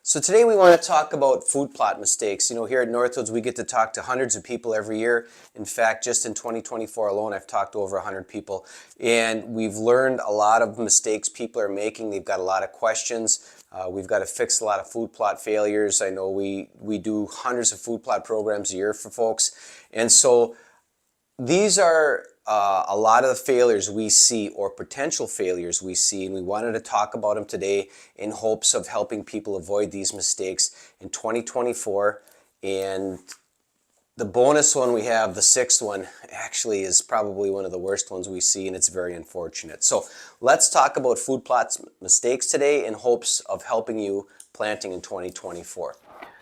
So today we want to talk about food plot mistakes. You know, here at Northwoods we get to talk to hundreds of people every year. In fact, just in 2024 alone, I've talked to over 100 people. And we've learned a lot of mistakes people are making. They've got a lot of questions. We've got to fix a lot of food plot failures. I know we do hundreds of food plot programs a year for folks. And so these are a lot of the failures we see, or potential failures we see, and we wanted to talk about them today in hopes of helping people avoid these mistakes in 2024. And the bonus one we have, the sixth one, actually is probably one of the worst ones we see, and it's very unfortunate. So let's talk about food plots mistakes today in hopes of helping you planting in 2024.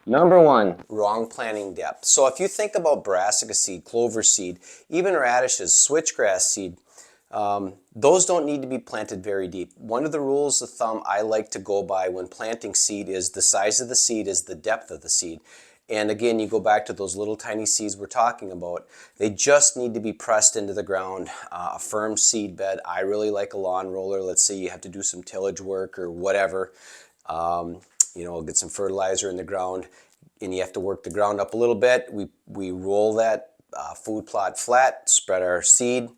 Number one, wrong planting depth. So if you think about brassica seed, clover seed, even radishes, switchgrass seed, those don't need to be planted very deep. One of the rules of thumb I like to go by when planting seed is the size of the seed is the depth of the seed. And again, you go back to those little tiny seeds we're talking about. They just need to be pressed into the ground, a firm seed bed. I really like a lawn roller. Let's say you have to do some tillage work or whatever. You know, get some fertilizer in the ground, and you have to work the ground up a little bit. We roll that food plot flat, spread our seed,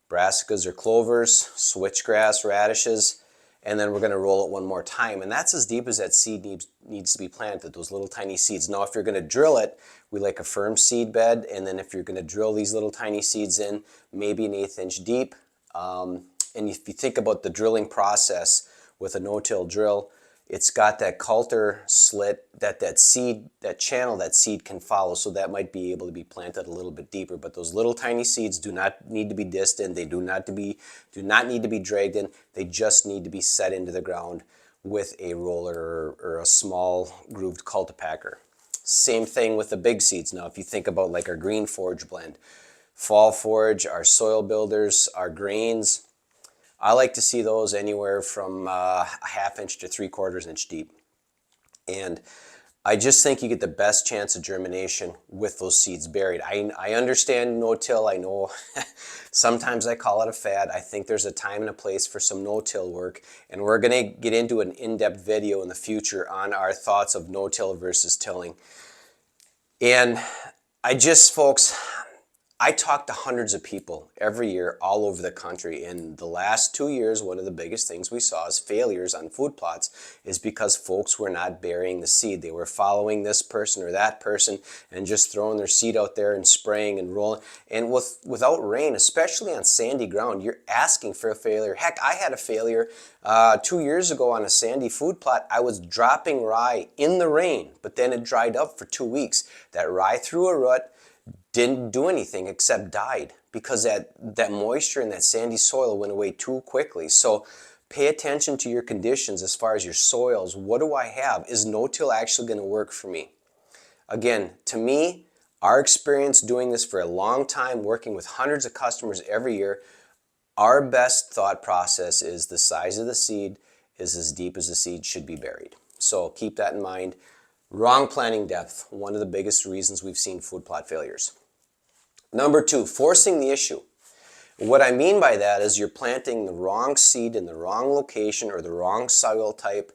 brassicas or clovers, switchgrass, radishes, and then we're going to roll it one more time. And that's as deep as that seed needs to be planted, those little tiny seeds. Now, if you're going to drill it, we like a firm seed bed, and then if you're going to drill these little tiny seeds in, maybe an 1/8 inch deep. And if you think about the drilling process with a no-till drill, it's got that coulter slit that channel that seed can follow, so that might be able to be planted a little bit deeper. But those little tiny seeds do not need to be dissed in. They do not need to be dragged in. They just need to be set into the ground with a roller or a small grooved cultipacker. Same thing with the big seeds. Now, if you think about like our green forage blend, fall forage, our soil builders, our grains, I like to see those anywhere from a 1/2 inch to 3/4 inch deep. And I just think you get the best chance of germination with those seeds buried. I understand no-till. I know sometimes I call it a fad. I think there's a time and a place for some no-till work. And we're going to get into an in-depth video in the future on our thoughts of no-till versus tilling. And folks, I talk to hundreds of people every year all over the country. In the last 2 years, one of the biggest things we saw as failures on food plots is because folks were not burying the seed. They were following this person or that person and just throwing their seed out there and spraying and rolling. And without rain, especially on sandy ground, you're asking for a failure. Heck, I had a failure 2 years ago on a sandy food plot. I was dropping rye in the rain, but then it dried up for 2 weeks. That rye threw a root, didn't do anything except died because that moisture in that sandy soil went away too quickly. So pay attention to your conditions as far as your soils. What do I have? Is no-till actually going to work for me? Again, to me, our experience doing this for a long time, working with hundreds of customers every year, our best thought process is the size of the seed is as deep as the seed should be buried. So keep that in mind. Wrong planting depth, one of the biggest reasons we've seen food plot failures. Number two, forcing the issue. What I mean by that is you're planting the wrong seed in the wrong location or the wrong soil type.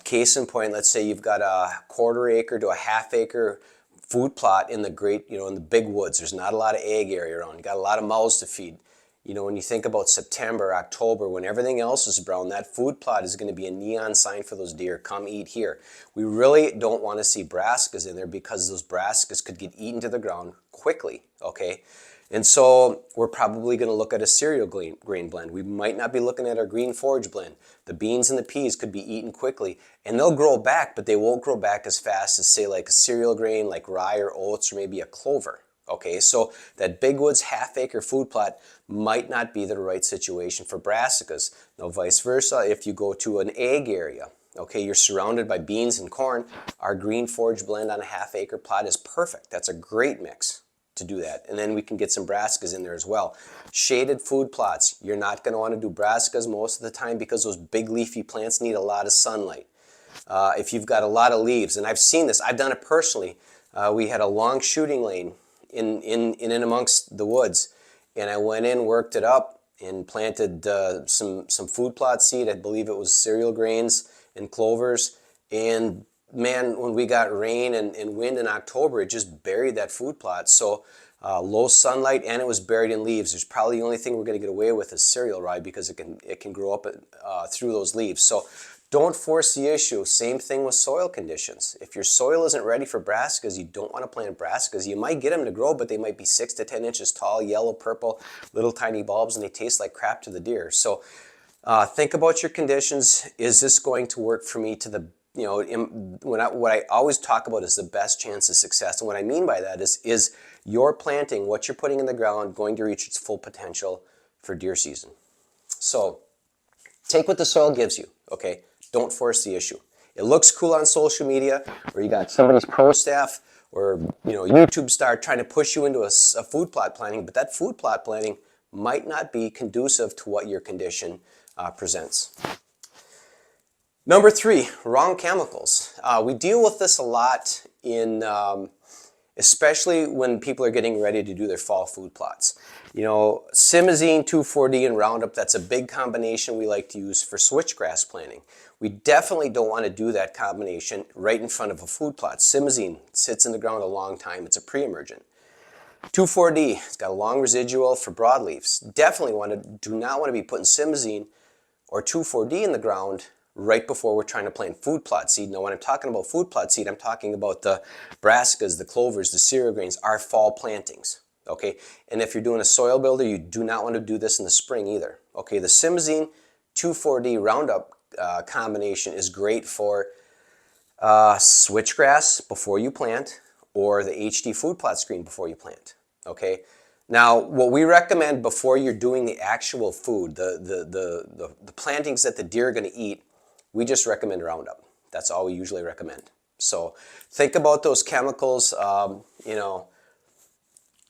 Case in point, let's say you've got a 1/4 acre to a 1/2 acre food plot in in the big woods. There's not a lot of ag area around. You got a lot of mouths to feed. You know, when you think about September, October, when everything else is brown, that food plot is going to be a neon sign for those deer. Come eat here. We really don't want to see brassicas in there because those brassicas could get eaten to the ground quickly, okay? And so we're probably going to look at a cereal grain blend. We might not be looking at our green forage blend. The beans and the peas could be eaten quickly, and they'll grow back, but they won't grow back as fast as, say, like a cereal grain like rye or oats or maybe a clover. Okay, so that big woods 1/2 acre food plot might not be the right situation for brassicas. Now, vice versa, if you go to an ag area, okay, you're surrounded by beans and corn, our green forage blend on a 1/2 acre plot is perfect. That's a great mix to do that. And then we can get some brassicas in there as well. Shaded food plots, you're not going to want to do brassicas most of the time because those big leafy plants need a lot of sunlight. If you've got a lot of leaves, and I've seen this, I've done it personally. We had a long shooting lane in amongst the woods, and I went in, worked it up, and planted some food plot seed. I believe it was cereal grains and clovers, And man, when we got rain and wind in October, it just buried that food plot. So low sunlight, and it was buried in leaves. There's probably the only thing we're going to get away with is cereal rye, because it can grow up through those leaves. So don't force the issue. Same thing with soil conditions. If your soil isn't ready for brassicas, you don't want to plant brassicas. You might get them to grow, but they might be 6 to 10 inches tall, yellow, purple, little tiny bulbs, and they taste like crap to the deer. So think about your conditions. Is this going to work for me to the, what I always talk about is the best chance of success. And what I mean by that is your planting, what you're putting in the ground, going to reach its full potential for deer season. So take what the soil gives you, okay? Don't force the issue. It looks cool on social media, where you got somebody's pro staff or YouTube star trying to push you into a food plot planting, but that food plot planting might not be conducive to what your condition presents. Number 3, wrong chemicals. We deal with this a lot in, especially when people are getting ready to do their fall food plots. Simazine, 2,4-D, and Roundup, that's a big combination we like to use for switchgrass planting. We definitely don't want to do that combination right in front of a food plot. Simazine sits in the ground a long time. It's a pre-emergent. 2,4-D, it's got a long residual for broadleafs. Do not want to be putting Simazine or 2,4-D in the ground right before we're trying to plant food plot seed. Now, when I'm talking about food plot seed, I'm talking about the brassicas, the clovers, the cereal grains, our fall plantings. Okay, and if you're doing a soil builder, you do not want to do this in the spring either. Okay, the Simazine 2,4-D Roundup combination is great for switchgrass before you plant, or the HD food plot screen before you plant. Okay, now what we recommend before you're doing the actual food, the plantings that the deer are going to eat, we just recommend Roundup. That's all we usually recommend. So think about those chemicals.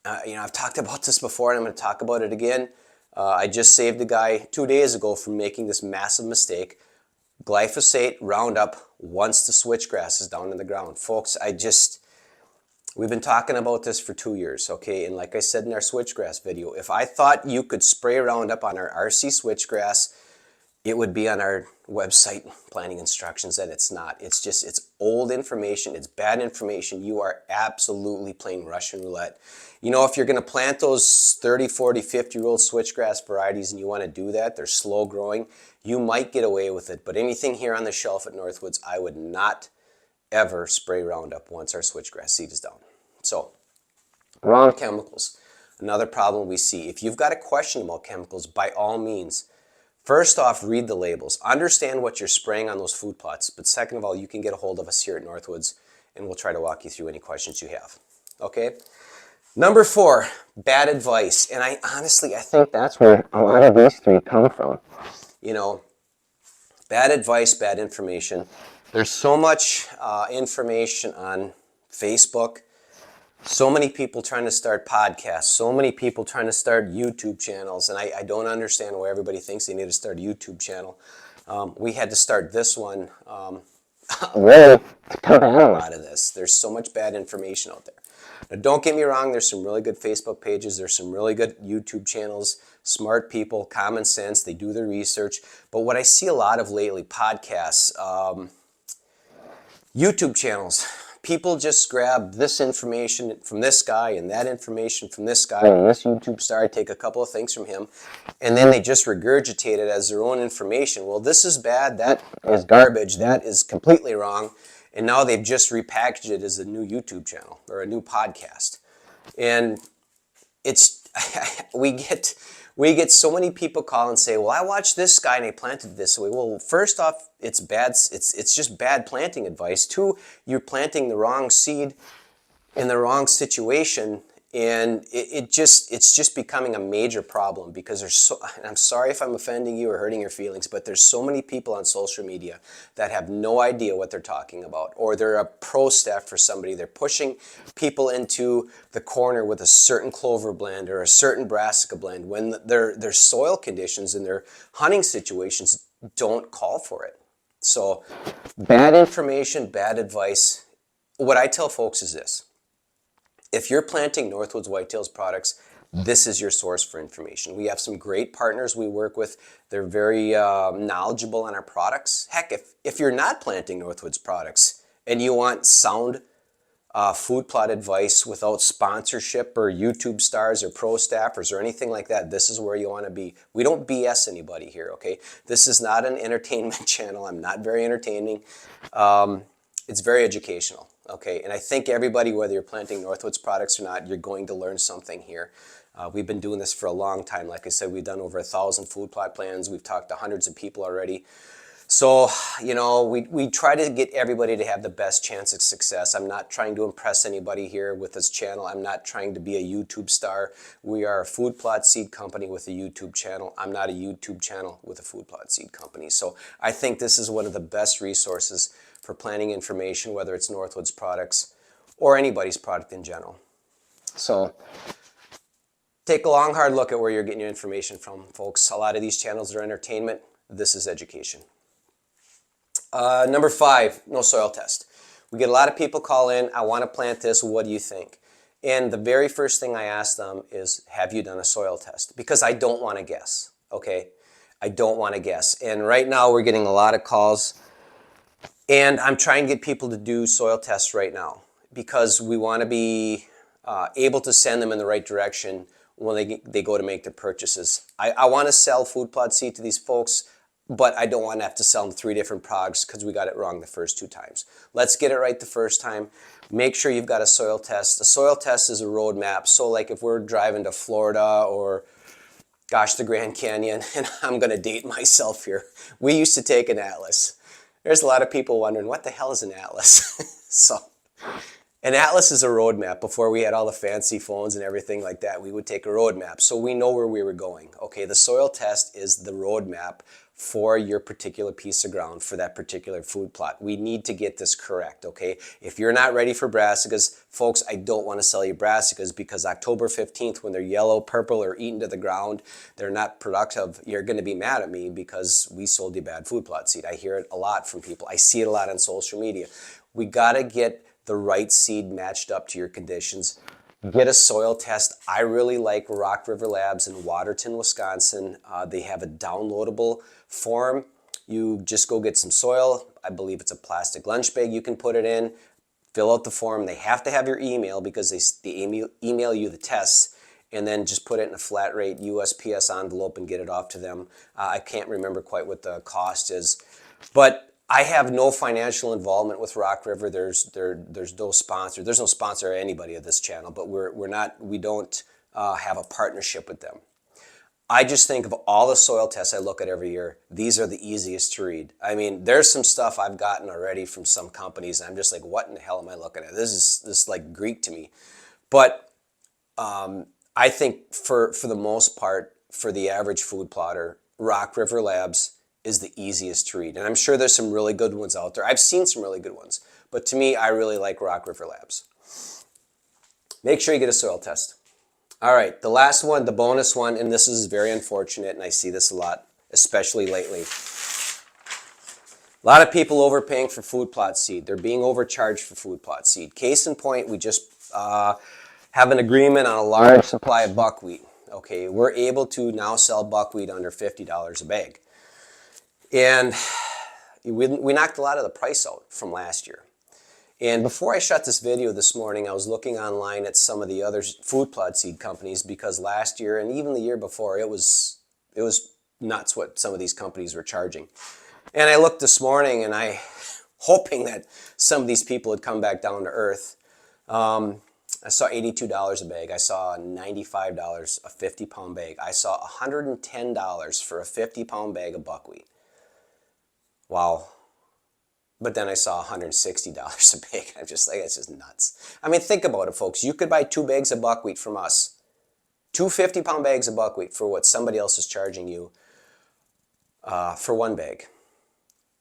I've talked about this before, and I'm going to talk about it again. I just saved a guy 2 days ago from making this massive mistake. Glyphosate, Roundup, once the switchgrass is down in the ground. Folks, we've been talking about this for 2 years, okay? And like I said in our switchgrass video, if I thought you could spray Roundup on our RC switchgrass, it would be on our website planting instructions, and it's not. It's old information. It's bad information. You are absolutely playing Russian roulette. If you're going to plant those 30, 40, 50-year-old switchgrass varieties and you want to do that, they're slow growing, you might get away with it. But anything here on the shelf at Northwoods, I would not ever spray Roundup once our switchgrass seed is down. So, wrong chemicals. Another problem we see. If you've got a question about chemicals, by all means, first off, read the labels. Understand what you're spraying on those food plots. But second of all, you can get a hold of us here at Northwoods, and we'll try to walk you through any questions you have. Okay? Number 4, bad advice. And I think that's where a lot of these 3 come from. Bad advice, bad information. There's so much information on Facebook. So many people trying to start podcasts, so many people trying to start YouTube channels, and I don't understand why everybody thinks they need to start a YouTube channel. We had to start this one really to cut out a lot of this. There's so much bad information out there. Now, don't get me wrong, there's some really good Facebook pages, there's some really good YouTube channels, smart people, common sense, they do their research. But what I see a lot of lately, podcasts, YouTube channels, people just grab this information from this guy and that information from this guy and this YouTube star, take a couple of things from him, and then they just regurgitate it as their own information. Well, this is bad, that is garbage, that is completely wrong, and now they've just repackaged it as a new YouTube channel or a new podcast. And it's we get so many people call and say, well, I watched this guy and he planted it this way. Well, first off, it's bad. It's just bad planting advice. 2, you're planting the wrong seed in the wrong situation, and it's just becoming a major problem because and I'm sorry if I'm offending you or hurting your feelings, but there's so many people on social media that have no idea what they're talking about, or they're a pro staff for somebody. They're pushing people into the corner with a certain clover blend or a certain brassica blend when their soil conditions and their hunting situations don't call for it. So bad information, bad advice. What I tell folks is this. If you're planting Northwoods Whitetails products, this is your source for information. We have some great partners we work with. They're very knowledgeable on our products. Heck, if you're not planting Northwoods products and you want sound food plot advice without sponsorship or YouTube stars or pro staffers or anything like that, this is where you want to be. We don't BS anybody here, okay? This is not an entertainment channel. I'm not very entertaining. It's very educational, okay? And I think everybody, whether you're planting Northwoods products or not, you're going to learn something here. We've been doing this for a long time. Like I said, we've done over 1,000 food plot plans. We've talked to hundreds of people already. So, you know, we try to get everybody to have the best chance of success. I'm not trying to impress anybody here with this channel. I'm not trying to be a YouTube star. We are a food plot seed company with a YouTube channel. I'm not a YouTube channel with a food plot seed company. So I think this is one of the best resources for planning information, whether it's Northwoods products or anybody's product in general. So take a long, hard look at where you're getting your information from, folks. A lot of these channels are entertainment. This is education. Number 5, no soil test. We get a lot of people call in, I want to plant this, what do you think? And the very first thing I ask them is, have you done a soil test? Because I don't want to guess, okay? I don't want to guess. And right now we're getting a lot of calls, and I'm trying to get people to do soil tests right now because we want to be able to send them in the right direction when they go to make their purchases. I want to sell food plot seed to these folks, but I don't want to have to sell them 3 different products because we got it wrong the first 2 times. Let's get it right the first time. Make sure you've got a soil test. A soil test is a roadmap. So like if we're driving to Florida or, gosh, the Grand Canyon, and I'm going to date myself here, we used to take an atlas. There's a lot of people wondering, what the hell is an atlas? So an atlas is a roadmap. Before we had all the fancy phones and everything like that, we would take a roadmap so we know where we were going. Okay, the soil test is the roadmap for your particular piece of ground, for that particular food plot. We need to get this correct, okay? If you're not ready for brassicas, folks, I don't want to sell you brassicas because October 15th, when they're yellow, purple, or eaten to the ground, they're not productive. You're going to be mad at me because we sold you bad food plot seed. I hear it a lot from people. I see it a lot on social media. We got to get the right seed matched up to your conditions. Get a soil test. I really like Rock River Labs in Waterton, Wisconsin. They have a downloadable form. You just go get some soil. I believe it's a plastic lunch bag you can put it in. Fill out the form. They have to have your email because they email you the tests, and then just put it in a flat rate USPS envelope and get it off to them. I can't remember quite what the cost is, but I have no financial involvement with Rock River. There's no sponsor. There's no sponsor or anybody of this channel, but we don't have a partnership with them. I just think of all the soil tests I look at every year, these are the easiest to read. I mean, there's some stuff I've gotten already from some companies, and I'm just like, what in the hell am I looking at? This is like Greek to me. But I think for the most part, for the average food plotter, Rock River Labs is the easiest to read. And I'm sure there's some really good ones out there. I've seen some really good ones. But to me, I really like Rock River Labs. Make sure you get a soil test. All right, the last one, the bonus one, and this is very unfortunate, and I see this a lot, especially lately. A lot of people overpaying for food plot seed. They're being overcharged for food plot seed. Case in point, we just have an agreement on a large supply of buckwheat. Okay, we're able to now sell buckwheat under $50 a bag. And we knocked a lot of the price out from last year. And before I shot this video this morning, I was looking online at some of the other food plot seed companies because last year and even the year before, it was nuts what some of these companies were charging. And I looked this morning and hoping that some of these people had come back down to earth. I saw $82 a bag. I saw $95 a 50-pound bag. I saw $110 for a 50-pound bag of buckwheat. Wow. But then I saw $160 a bag. I'm just like, it's just nuts. I mean, think about it, folks. You could buy 2 bags of buckwheat from us. 2 50-pound bags of buckwheat for what somebody else is charging you for 1 bag.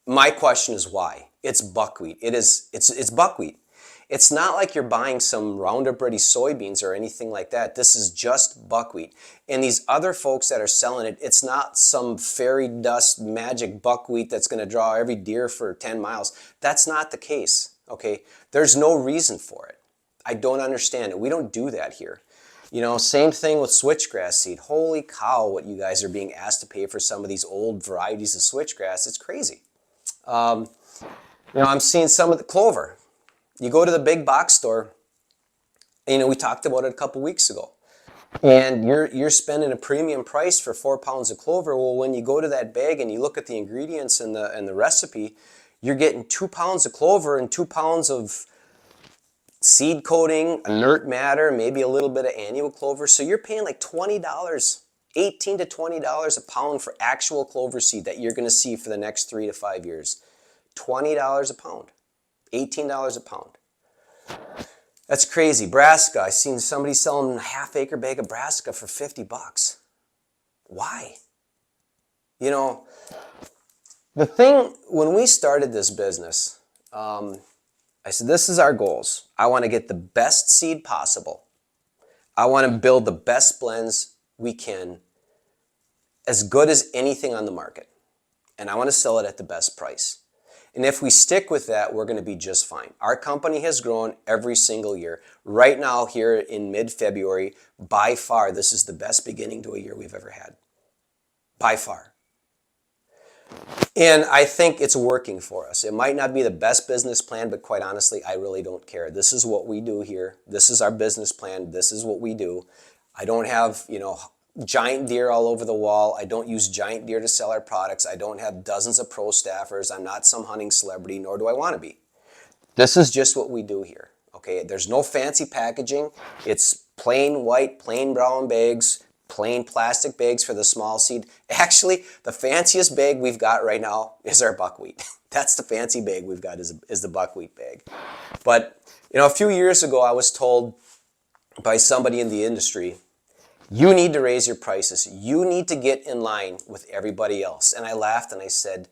My question is why? It's buckwheat. It's buckwheat. It's not like you're buying some Roundup Ready soybeans or anything like that. This is just buckwheat. And these other folks that are selling it, it's not some fairy dust magic buckwheat that's going to draw every deer for 10 miles. That's not the case, okay? There's no reason for it. I don't understand it. We don't do that here. You know, same thing with switchgrass seed. Holy cow, what you guys are being asked to pay for some of these old varieties of switchgrass. It's crazy. You know, I'm seeing some of the clover. You go to the big box store, and, you know, we talked about it a couple weeks ago. And you're spending a premium price for 4 pounds of clover. Well, when you go to that bag and you look at the ingredients and the recipe, you're getting 2 pounds of clover and 2 pounds of seed coating, inert matter, maybe a little bit of annual clover. So you're paying like $20, $18 to $20 a pound for actual clover seed that you're going to see for the next 3 to 5 years. $20 a pound, $18 a pound. That's crazy. Brassica, I seen somebody selling a half-acre bag of brassica for $50. Why? You know, the thing, when we started this business, I said, this is our goals. I want to get the best seed possible. I want to build the best blends we can, as good as anything on the market. And I want to sell it at the best price. And if we stick with that, we're going to be just fine. Our company has grown every single year. Right now, here in mid-February, by far, this is the best beginning to a year we've ever had. By far. And I think it's working for us. It might not be the best business plan, but quite honestly, I really don't care. This is what we do here. This is our business plan. This is what we do. I don't have, you know, giant deer all over the wall. I don't use giant deer to sell our products. I don't have dozens of pro staffers. I'm not some hunting celebrity, nor do I want to be. This is just what we do here. Okay, there's no fancy packaging. It's plain white, plain brown bags, plain plastic bags for the small seed. Actually, the fanciest bag we've got right now is our buckwheat. That's the fancy bag we've got is the buckwheat bag. But, you know, a few years ago, I was told by somebody in the industry, you need to raise your prices. You need to get in line with everybody else. And I laughed and I said,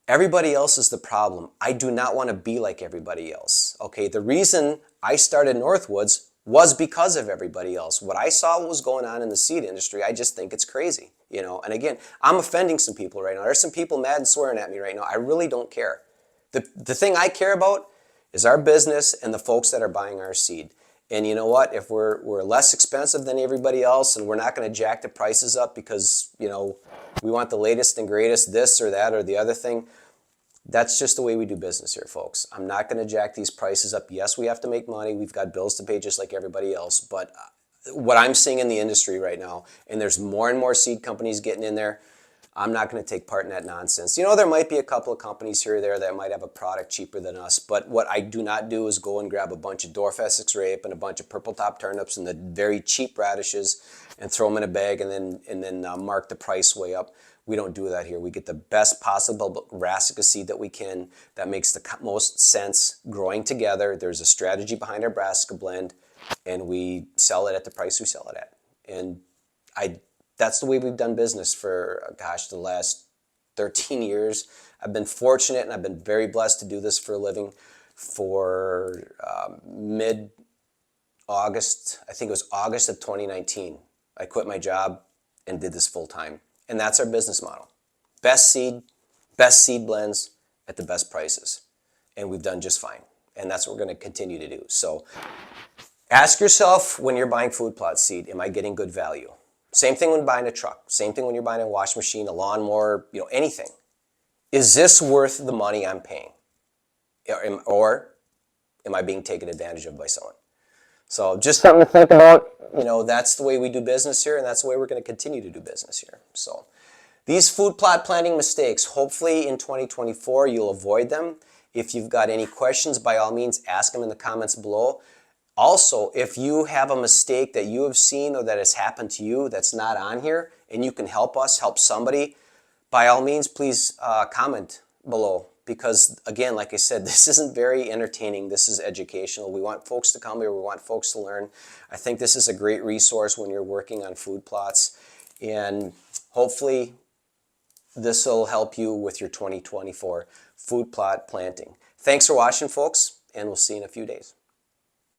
everybody else is the problem. I do not want to be like everybody else. Okay, the reason I started Northwoods was because of everybody else. What I saw what was going on in the seed industry, I just think it's crazy. You know, and again, I'm offending some people right now. There's some people mad and swearing at me right now. I really don't care. The thing I care about is our business and the folks that are buying our seed. And you know what? If we're less expensive than everybody else and we're not going to jack the prices up because, you know, we want the latest and greatest this or that or the other thing, that's just the way we do business here, folks. I'm not going to jack these prices up. Yes, we have to make money. We've got bills to pay just like everybody else. But what I'm seeing in the industry right now, and there's more and more seed companies getting in there, I'm not going to take part in that nonsense. You know, there might be a couple of companies here or there that might have a product cheaper than us, but what I do not do is go and grab a bunch of dwarf Essex rape and a bunch of purple top turnips and the very cheap radishes and throw them in a bag and then mark the price way up. We don't do that here. We get the best possible brassica seed that we can that makes the most sense growing together. There's a strategy behind our brassica blend, and we sell it at the price we sell it at. And that's the way we've done business for, gosh, the last 13 years. I've been fortunate and I've been very blessed to do this for a living. For mid-August, I think it was August of 2019, I quit my job and did this full time. And that's our business model. Best seed blends at the best prices. And we've done just fine. And that's what we're going to continue to do. So ask yourself when you're buying food plot seed, am I getting good value? Same thing when buying a truck. Same thing when you're buying a wash machine, a lawnmower, you know, anything. Is this worth the money I'm paying? Or am I being taken advantage of by someone? So just something to think about. You know, that's the way we do business here, and that's the way we're going to continue to do business here. So these food plot planting mistakes, hopefully in 2024 you'll avoid them. If you've got any questions, by all means, ask them in the comments below. Also, if you have a mistake that you have seen or that has happened to you that's not on here and you can help us, help somebody, by all means, please comment below. Because again, like I said, this isn't very entertaining. This is educational. We want folks to come here. We want folks to learn. I think this is a great resource when you're working on food plots. And hopefully this will help you with your 2024 food plot planting. Thanks for watching, folks, and we'll see you in a few days.